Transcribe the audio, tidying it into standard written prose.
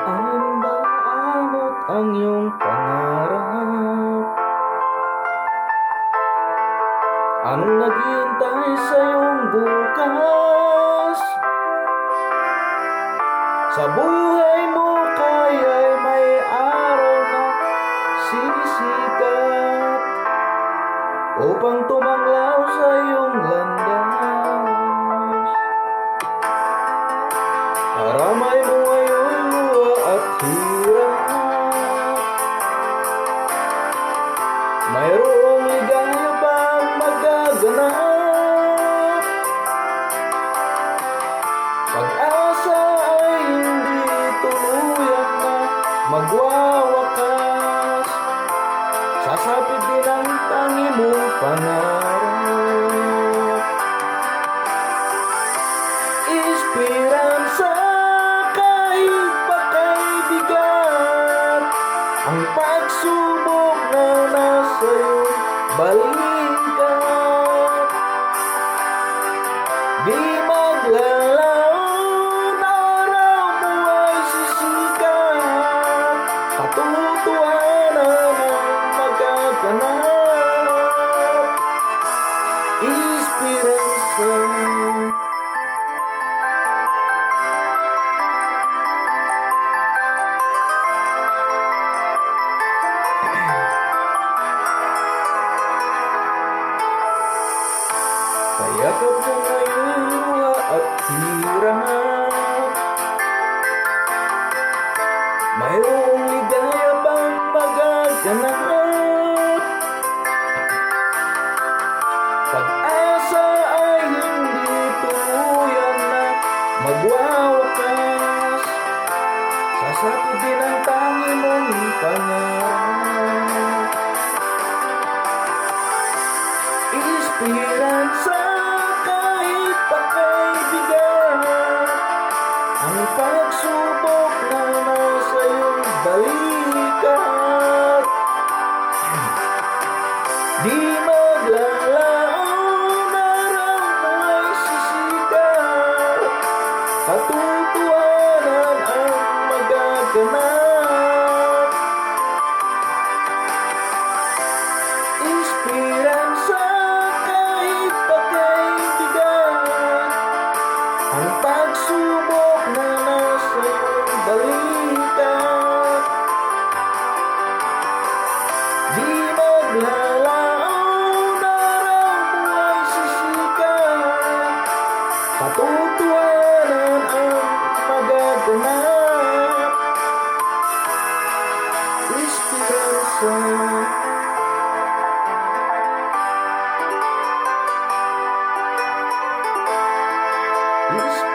Alin ba abot ang iyong pangarap? Anong naghihintay sa iyong bukas? Sa buhay mo kaya'y may araw na sisikat upang tumanglaw sa iyong landas. Karamay mo ngayon luha at hirap, mayroong ligaya pang magaganap. Pag-asa ay hindi tuluyan na magwawakas, sasapit din ang tangi mong pangarap. Esperansa kahit pa kay bigat, ang pagsubok na nasa iyong balikat. Di maglalaon, araw mo ay sisikat, katotohanan ang magaganap. Esperansa. Payakap mo ngayon luha at hirap, mayroong ligaya bang magaganap. Pag-asa ay hindi tuluyan na magwawakas, sasapit din ang tangi mong pangarap. Esperansa kahit pa kay bigat, ang pagsubok na nasa iyong balikat. Di maglalaon, araw mo ay sisikat, katotohanan ang magaganap. Esperansa kahit pa kay bigat, ang pagsubok na nasa iyong balikat. Di maglalaon, araw mo ay sisikat, katotohanan ang magaganap. Esperansa. Esperanza.